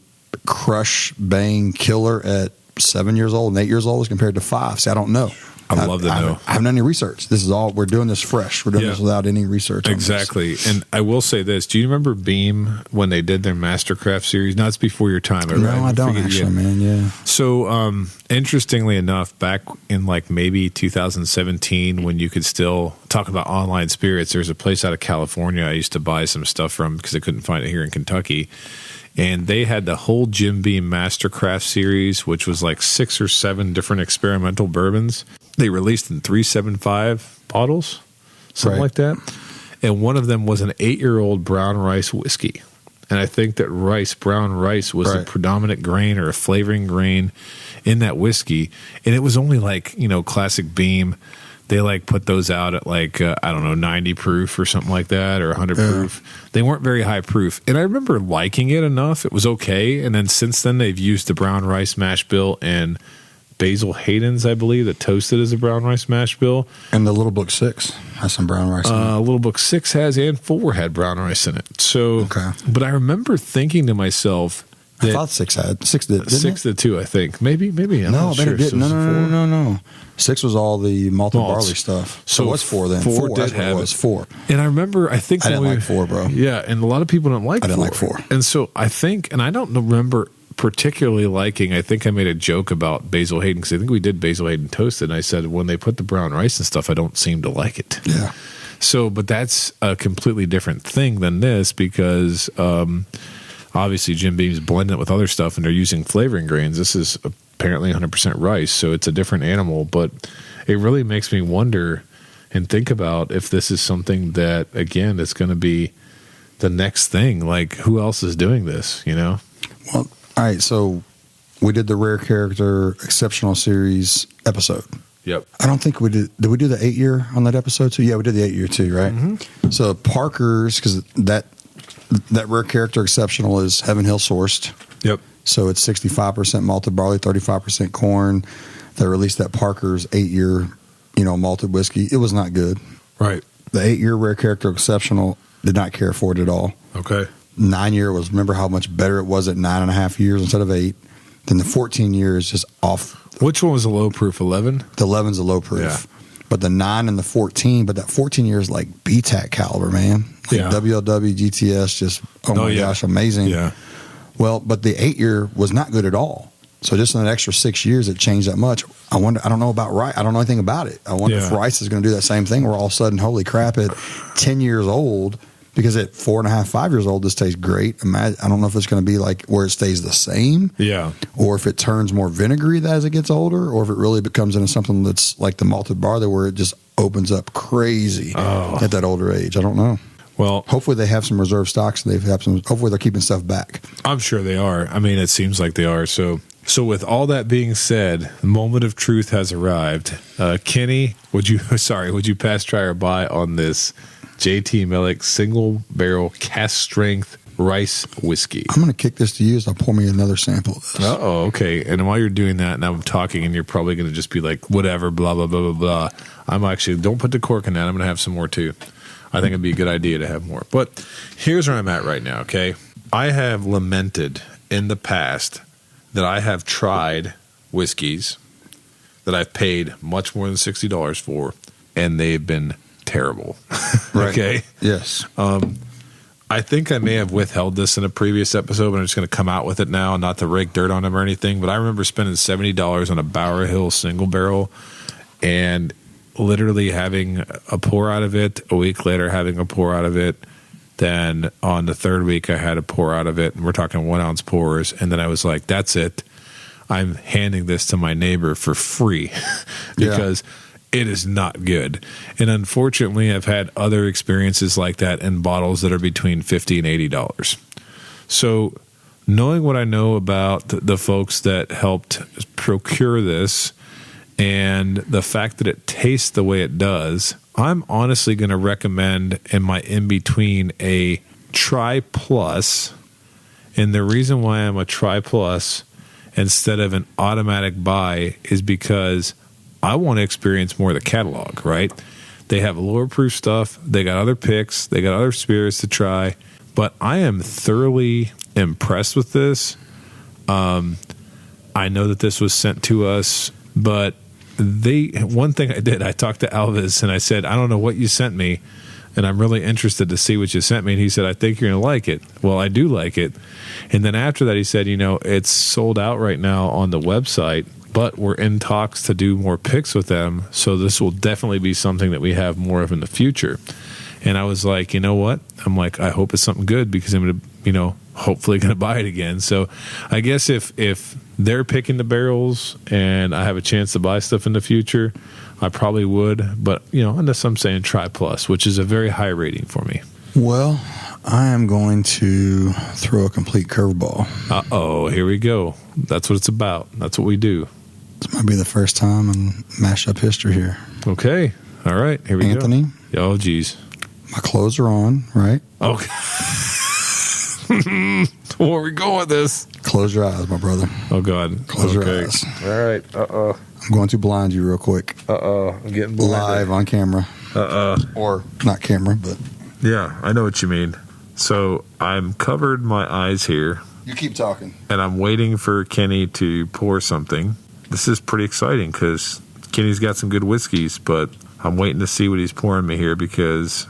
Speaker 1: crush, bang, killer at 7 years old and 8 years old as compared to 5? See, I don't know.
Speaker 2: I'd love to know.
Speaker 1: I haven't done any research. This is all, we're doing this fresh. We're doing this without any research.
Speaker 2: Exactly. And I will say this. Do you remember Beam when they did their Mastercraft series? No, it's before your time.
Speaker 1: No, I don't actually, man. Yeah.
Speaker 2: So, interestingly enough, back in like maybe 2017, when you could still talk about online spirits, there's a place out of California I used to buy some stuff from because I couldn't find it here in Kentucky. And they had the whole Jim Beam Mastercraft series, which was like 6 or 7 different experimental bourbons. They released in 375 bottles, something like that. And one of them was an 8-year-old brown rice whiskey. And I think that brown rice was a predominant grain or a flavoring grain in that whiskey. And it was only like, classic Beam. They like put those out at like, 90 proof or something like that, or 100 proof. They weren't very high proof. And I remember liking it enough. It was okay. And then since then, they've used the brown rice mash bill and Basil Hayden's, I believe, that toasted as a brown rice mash bill.
Speaker 1: And the Little Book 6 has some brown rice in it.
Speaker 2: Little Book 6 has, and 4 had brown rice in it. So, but I remember thinking to myself,
Speaker 1: I thought 6 had. 6 did, didn't
Speaker 2: 6 did too, I think. Maybe. I'm
Speaker 1: no,
Speaker 2: not
Speaker 1: but
Speaker 2: sure.
Speaker 1: it didn't. No. 6 was all the malted barley stuff. So it was 4 then.
Speaker 2: 4
Speaker 1: did
Speaker 2: that's
Speaker 1: have
Speaker 2: what
Speaker 1: it was 4.
Speaker 2: And I remember, I didn't
Speaker 1: like 4, bro.
Speaker 2: Yeah, and a lot of people don't like 4.
Speaker 1: I didn't like 4.
Speaker 2: And so I think, and I don't remember particularly liking, I think I made a joke about Basil Hayden because I think we did Basil Hayden toasted, and I said when they put the brown rice and stuff, I don't seem to like it.
Speaker 1: Yeah.
Speaker 2: So, but that's a completely different thing than this because obviously Jim Beam's blending it with other stuff and they're using flavoring grains. This is apparently 100% rice, so it's a different animal, but it really makes me wonder and think about if this is something that, again, it's going to be the next thing. Like, who else is doing this, Well,
Speaker 1: all right, so we did the Rare Character Exceptional Series episode.
Speaker 2: Yep.
Speaker 1: I don't think we did. Did we do the 8-year on that episode too? Yeah, we did the 8-year too, right? Mm-hmm. So Parker's, because that Rare Character Exceptional is Heaven Hill sourced.
Speaker 2: Yep.
Speaker 1: So it's 65% malted barley, 35% corn. They released that Parker's 8-year, malted whiskey. It was not good.
Speaker 2: Right.
Speaker 1: The 8-year Rare Character Exceptional did not care for it at all.
Speaker 2: Okay.
Speaker 1: 9-year was, remember how much better it was at 9.5 years instead of 8. Then the 14-year is just off.
Speaker 2: Which one was the low proof? 11?
Speaker 1: The 11's a low proof.
Speaker 2: Yeah.
Speaker 1: But the 9 and the 14, but that 14 year is like BTAC caliber, man. Like WLW, GTS, just, gosh, amazing.
Speaker 2: Yeah.
Speaker 1: Well, but the 8-year was not good at all. So just in an extra 6 years, it changed that much. I don't know about rice. I don't know anything about it. I wonder if rice is going to do that same thing where all of a sudden, holy crap, at 10 years old, because at 4.5, 5 years old, this tastes great. I don't know if it's going to be like where it stays the same.
Speaker 2: Yeah.
Speaker 1: Or if it turns more vinegary as it gets older, or if it really becomes into something that's like the malted barley where it just opens up crazy at that older age. I don't know.
Speaker 2: Well,
Speaker 1: hopefully they have some reserve stocks. Hopefully they're keeping stuff back.
Speaker 2: I'm sure they are. I mean, it seems like they are. So with all that being said, the moment of truth has arrived. Kenny, would you pass, try, or buy on this JT Meleck single barrel cast strength rice whiskey?
Speaker 1: I'm going to kick this to you as I'll pour me another sample of this.
Speaker 2: Okay. And while you're doing that, and I'm talking, and you're probably going to just be like, whatever, blah, blah, blah, blah, blah. I'm actually, don't put the cork in that. I'm going to have some more too. I think it'd be a good idea to have more. But here's where I'm at right now, okay? I have lamented in the past that I have tried whiskeys that I've paid much more than $60 for and they've been terrible.
Speaker 1: Right.
Speaker 2: Okay.
Speaker 1: Yes.
Speaker 2: I think I may have withheld this in a previous episode, but I'm just going to come out with it now, not to rake dirt on them or anything. But I remember spending $70 on a Bower Hill single barrel and literally having a pour out of it. A week later, having a pour out of it. Then on the third week, I had a pour out of it. And we're talking 1 ounce pours. And then I was like, that's it. I'm handing this to my neighbor for free because it is not good. And unfortunately, I've had other experiences like that in bottles that are between $50 and $80. So knowing what I know about the folks that helped procure this and the fact that it tastes the way it does, I'm honestly going to recommend in my in-between a Try Plus. And the reason why I'm a Try Plus instead of an automatic buy is because I want to experience more of the catalog, right? They have lower proof stuff. They got other picks. They got other spirits to try. But I am thoroughly impressed with this. I know that this was sent to us, but one thing I did, I talked to Alvis and I said, I don't know what you sent me, and I'm really interested to see what you sent me. And he said, I think you're going to like it. Well, I do like it. And then after that, he said, it's sold out right now on the website, but we're in talks to do more picks with them. So this will definitely be something that we have more of in the future. And I was like, you know what? I'm like, I hope it's something good because I'm going to, hopefully going to buy it again. So I guess if they're picking the barrels and I have a chance to buy stuff in the future, I probably would. But, unless I'm saying Try Plus, which is a very high rating for me.
Speaker 1: Well, I am going to throw a complete curveball.
Speaker 2: Uh-oh, here we go. That's what it's about. That's what we do.
Speaker 1: This might be the first time in mashup history here.
Speaker 2: Okay. All right. Here we
Speaker 1: Anthony,
Speaker 2: go. Anthony? Oh, geez.
Speaker 1: My clothes are on, right?
Speaker 2: Okay. Where are we going with this?
Speaker 1: Close your eyes, my brother.
Speaker 2: Oh, God.
Speaker 1: Close your eyes.
Speaker 2: All right. Uh-oh.
Speaker 1: I'm going to blind you real quick.
Speaker 2: Uh-oh. I'm getting blinded.
Speaker 1: Live on camera. Or not camera, but...
Speaker 2: Yeah, I know what you mean. So I'm covered my eyes here.
Speaker 1: You keep talking.
Speaker 2: And I'm waiting for Kenny to pour something. This is pretty exciting because Kenny's got some good whiskeys, but I'm waiting to see what he's pouring me here because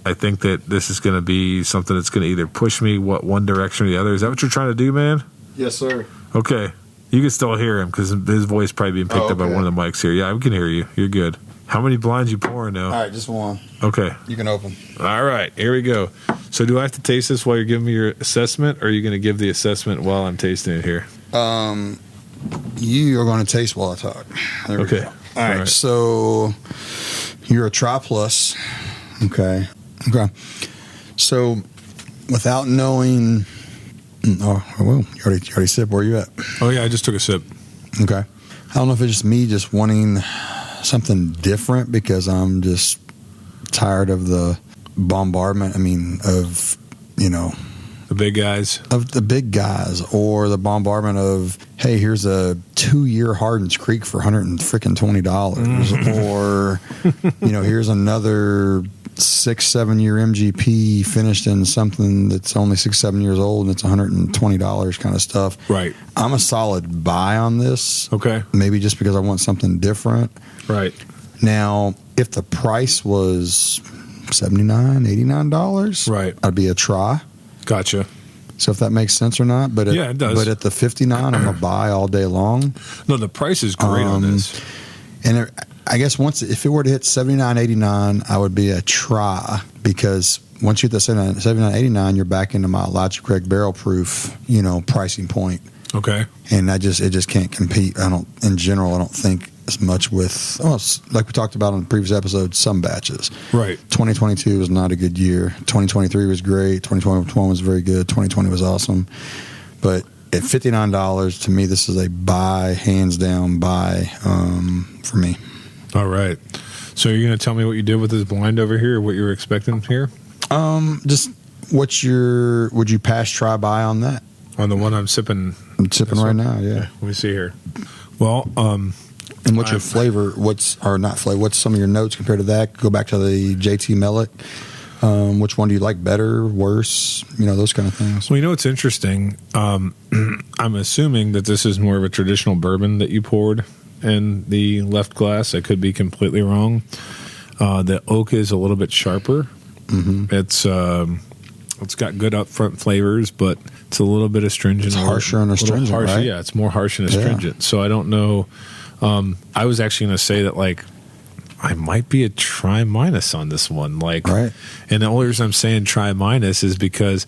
Speaker 2: I think that this is going to be something that's going to either push me one direction or the other. Is that what you're trying to do, man?
Speaker 1: Yes, sir.
Speaker 2: Okay. You can still hear him because his voice probably being picked up by one of the mics here. Yeah, we can hear you. You're good. How many blinds you pouring now?
Speaker 1: All right, just one.
Speaker 2: Okay.
Speaker 1: You can open.
Speaker 2: All right, here we go. So do I have to taste this while you're giving me your assessment, or are you going to give the assessment while I'm tasting it here?
Speaker 1: You are going to taste while I talk. There we go. All right, so you're a Try Plus. Okay. So without knowing... Oh, well, you already sipped. Where are you at?
Speaker 2: Oh, yeah, I just took a sip.
Speaker 1: Okay. I don't know if it's just me just wanting something different because I'm just tired of the bombardment. Of
Speaker 2: the big guys.
Speaker 1: Of the big guys, or the bombardment of, hey, here's a 2-year Hardin's Creek for $120, or here's another 6-7 year MGP finished in something that's only 6-7 years old and it's $120 kind of stuff.
Speaker 2: Right.
Speaker 1: I'm a solid buy on this.
Speaker 2: Okay.
Speaker 1: Maybe just because I want something different.
Speaker 2: Right.
Speaker 1: Now, if the price was $79, $89,
Speaker 2: right,
Speaker 1: I'd be a try.
Speaker 2: Gotcha.
Speaker 1: So if that makes sense or not, but
Speaker 2: it does.
Speaker 1: But at the $59, I'm a buy all day long.
Speaker 2: No, the price is great on this.
Speaker 1: And I guess if it were to hit $79, $89, I would be a try, because once you hit the $79, $89, you're back into my Elijah Craig barrel proof, pricing point.
Speaker 2: Okay.
Speaker 1: And it just can't compete. I don't think as much with, like we talked about on the previous episode, some batches.
Speaker 2: Right.
Speaker 1: 2022 was not a good year. 2023 was great. 2021 was very good. 2020 was awesome. But at $59, to me, this is a buy, hands down buy for me.
Speaker 2: All right. So you're going to tell me what you did with this blind over here, or what you were expecting here?
Speaker 1: Just would you pass try buy on that?
Speaker 2: On the one I'm sipping.
Speaker 1: I'm sipping right now, yeah.
Speaker 2: Let me see here. Well,
Speaker 1: and what's your flavor? What's some of your notes compared to that? Go back to the JT Meleck. Which one do you like better, worse? Those kind of things.
Speaker 2: Well, it's interesting. I'm assuming that this is more of a traditional bourbon that you poured in the left glass. I could be completely wrong. The oak is a little bit sharper.
Speaker 1: Mm-hmm.
Speaker 2: It's got good upfront flavors, but it's a little bit astringent.
Speaker 1: It's harsher and astringent, right?
Speaker 2: Yeah, it's more harsh and astringent. So I don't know. I was actually going to say that, like, I might be a try minus on this one. Like,
Speaker 1: right.
Speaker 2: And the only reason I'm saying try minus is because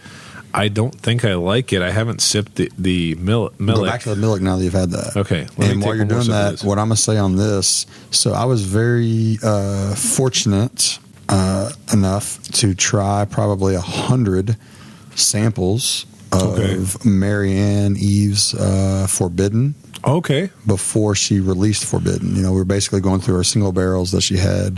Speaker 2: I don't think I like it. I haven't sipped the Meleck.
Speaker 1: Go back to the Meleck now that you've had that.
Speaker 2: Okay.
Speaker 1: And while you're doing that, what I'm going to say on this, so I was very fortunate enough to try probably 100 samples of Marianne Eve's Forbidden.
Speaker 2: Okay.
Speaker 1: Before she released Forbidden. You know, we were basically going through her single barrels that she had.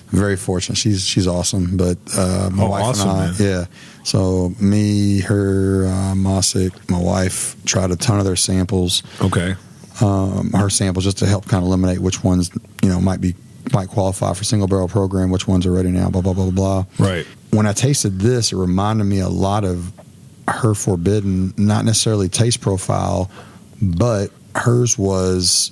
Speaker 1: Very fortunate. She's awesome. But my wife
Speaker 2: awesome,
Speaker 1: and I,
Speaker 2: man.
Speaker 1: yeah. So me, her, Mosick, my wife tried a ton of their samples.
Speaker 2: Okay.
Speaker 1: Her samples just to help kind of eliminate which ones, you know, might qualify for single barrel program, which ones are ready now, blah, blah, blah, blah, blah.
Speaker 2: Right.
Speaker 1: When I tasted this, it reminded me a lot of her Forbidden, not necessarily taste profile, but hers was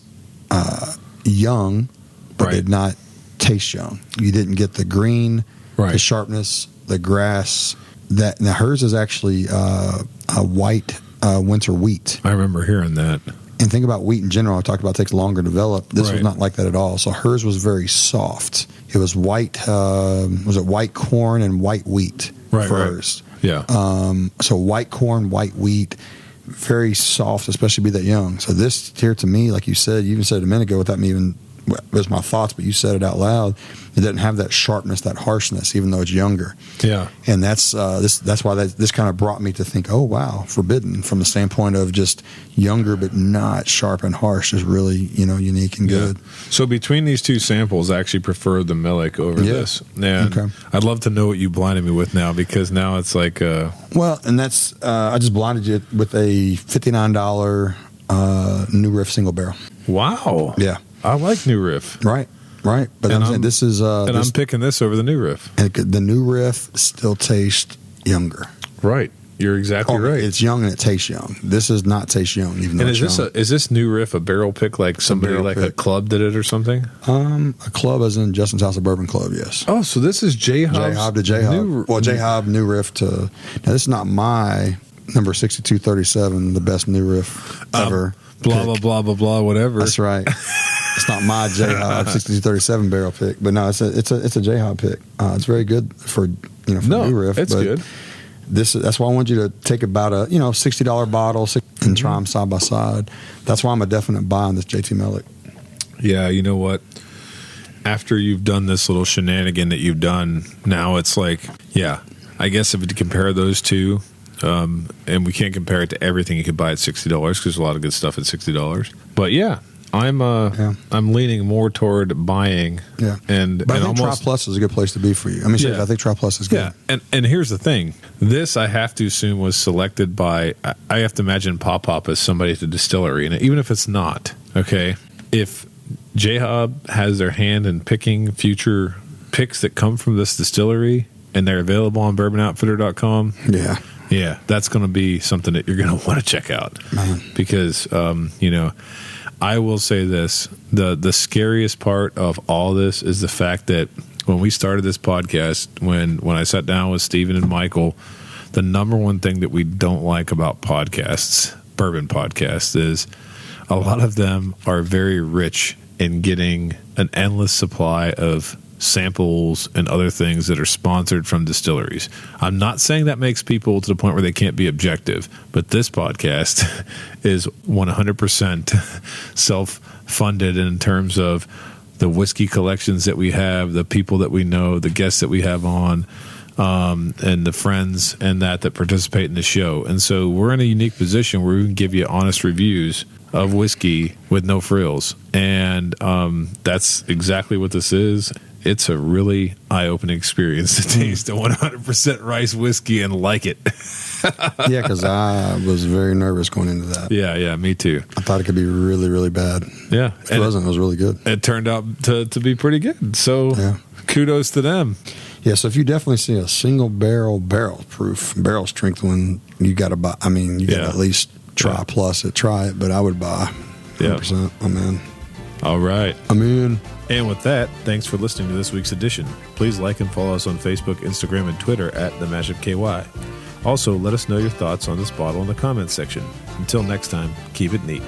Speaker 1: young, but did not taste young. You didn't get the green, the sharpness, the grass. Now hers is actually a white winter wheat.
Speaker 2: I remember hearing that.
Speaker 1: And think about wheat in general. I talked about it takes longer to develop. This was not like that at all. So hers was very soft. It was white. Was it white corn and white wheat first?
Speaker 2: Yeah.
Speaker 1: So white corn, white wheat. Very soft, especially be that young. So this here to me, like you said, you even said it a minute ago without me even, it was my thoughts, but you said it out loud. It doesn't have that sharpness, that harshness, even though it's younger.
Speaker 2: Yeah.
Speaker 1: And that's why this kind of brought me to think, oh, wow, Forbidden from the standpoint of just younger but not sharp and harsh is really, you know, unique and good.
Speaker 2: So between these two samples, I actually prefer the Meleck over this. And I'd love to know what you blinded me with now, because now it's like...
Speaker 1: well, and that's... I just blinded you with a $59 New Riff single barrel.
Speaker 2: Wow.
Speaker 1: Yeah.
Speaker 2: I like New Riff.
Speaker 1: Right. But I'm saying this is...
Speaker 2: and I'm picking this over the New Riff.
Speaker 1: And the New Riff still tastes younger.
Speaker 2: Right. You're exactly right.
Speaker 1: It's young and it tastes young. This does not taste young, even though
Speaker 2: is this New Riff a barrel pick, like somebody like a club did it or something?
Speaker 1: A club as in Justin's House of Bourbon Club, yes.
Speaker 2: Oh, so this is J-Hob
Speaker 1: to J-Hob. Well, J-Hob, New Riff to... Now, this is not my number 6237, the best New Riff ever.
Speaker 2: Blah, blah, blah, blah, blah, whatever.
Speaker 1: That's right. It's not my J-Hob 6237 barrel pick, but no, it's a J-Hob pick. It's very good for New Riff.
Speaker 2: It's good.
Speaker 1: That's why I want you to take about a $60 bottle and try them side by side. That's why I'm a definite buy on this JT Meleck.
Speaker 2: Yeah, you know what? After you've done this little shenanigan that you've done, now it's like, yeah, I guess if you compare those two, and we can't compare it to everything you could buy at $60 because there's a lot of good stuff at $60. But yeah. I'm leaning more toward buying. Yeah,
Speaker 1: but I think Tri Plus is a good place to be for you. I mean, seriously, I think Tri Plus is good.
Speaker 2: Yeah, and here's the thing: this I have to assume was selected by. I have to imagine Pop as somebody at the distillery, and even if it's not, okay, if J-Hob has their hand in picking future picks that come from this distillery, and they're available on BourbonOutfitter.com. Yeah, that's going to be something that you're going to want to check out, because I will say this, the scariest part of all this is the fact that when we started this podcast, when I sat down with Steven and Michael, the number one thing that we don't like about podcasts, bourbon podcasts, is a lot of them are very rich in getting an endless supply of samples and other things that are sponsored from distilleries. I'm not saying that makes people to the point where they can't be objective, but this podcast is 100% self-funded in terms of the whiskey collections that we have, the people that we know, the guests that we have on, and the friends and that participate in the show. And so we're in a unique position where we can give you honest reviews of whiskey with no frills. And that's exactly what this is. It's a really eye-opening experience to taste a 100% rice whiskey and like it.
Speaker 1: Yeah, because I was very nervous going into that.
Speaker 2: Yeah, me too.
Speaker 1: I thought it could be really, really bad.
Speaker 2: Yeah.
Speaker 1: It wasn't. It was really good.
Speaker 2: It turned out to be pretty good. So kudos to them.
Speaker 1: Yeah, so if you definitely see a single barrel strength one, you got to buy. I mean, you got to at least try it, but I would buy 100%. I'm in.
Speaker 2: All right.
Speaker 1: I'm in.
Speaker 2: And with that, thanks for listening to this week's edition. Please like and follow us on Facebook, Instagram, and Twitter at The Mashup KY. Also, let us know your thoughts on this bottle in the comments section. Until next time, keep it neat.